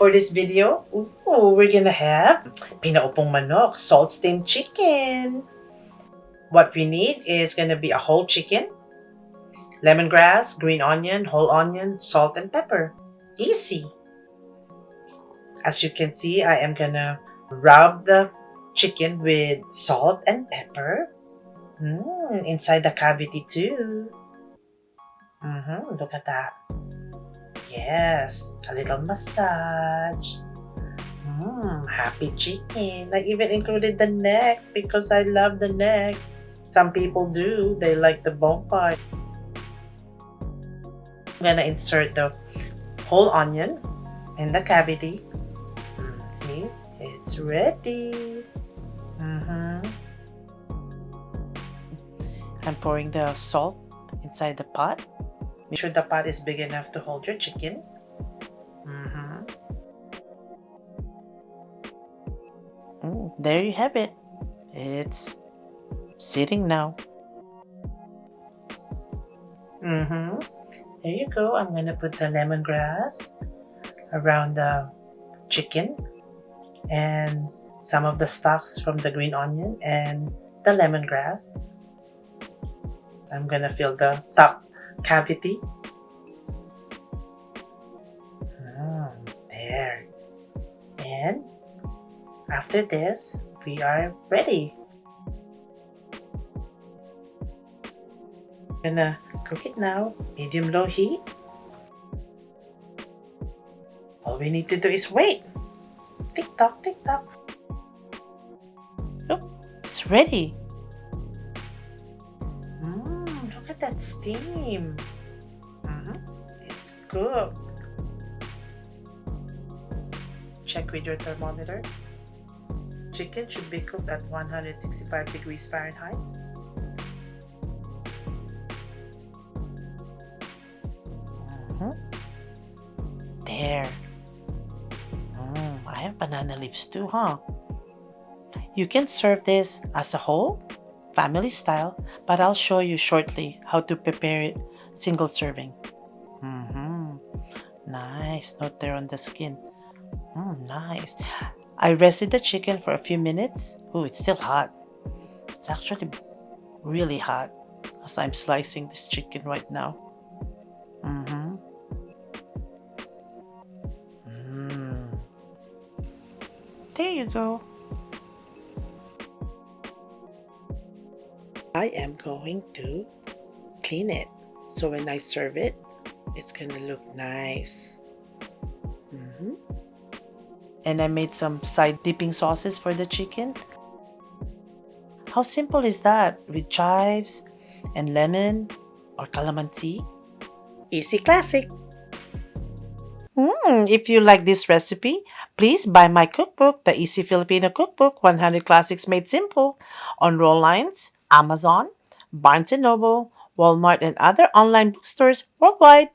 For this video, we're gonna have Pinaupong Manok, salt steamed chicken. What we need is gonna be a whole chicken, lemongrass, green onion, whole onion, salt, and pepper. Easy. As you can see, I am gonna rub the chicken with salt and pepper. Inside the cavity too. Look at that. Yes, a little massage. Happy chicken. I even included the neck because I love the neck. Some people do. They like the bone part. I'm gonna insert the whole onion in the cavity. See, it's ready. I'm pouring the salt inside the pot. Make sure the pot is big enough to hold your chicken. There you have it. It's sitting now. There you go. I'm gonna put the lemongrass around the chicken and some of the stalks from the green onion and the lemongrass. I'm gonna fill the top cavity. There. And after this, we are ready. Gonna cook it now, medium-low heat. All we need to do is wait. Tick tock, tick tock. Oh, it's ready. Look at that steam. It's cooked. Check with your thermometer. Chicken should be cooked at 165 degrees Fahrenheit. There. I have banana leaves too, huh? You can serve this as a whole, family style, but I'll show you shortly how to prepare it single serving. Nice. Note there on the skin. Nice. I rested the chicken for a few minutes. It's still hot. It's actually really hot as I'm slicing this chicken right now. There you go. I am going to clean it. So when I serve it, it's gonna look nice. And I made some side dipping sauces for the chicken. How simple is that? With chives and lemon or calamansi. Easy classic. If you like this recipe, please buy my cookbook, the Easy Filipino Cookbook, 100 Classics Made Simple, on Rolines, Amazon, Barnes & Noble, Walmart, and other online bookstores worldwide.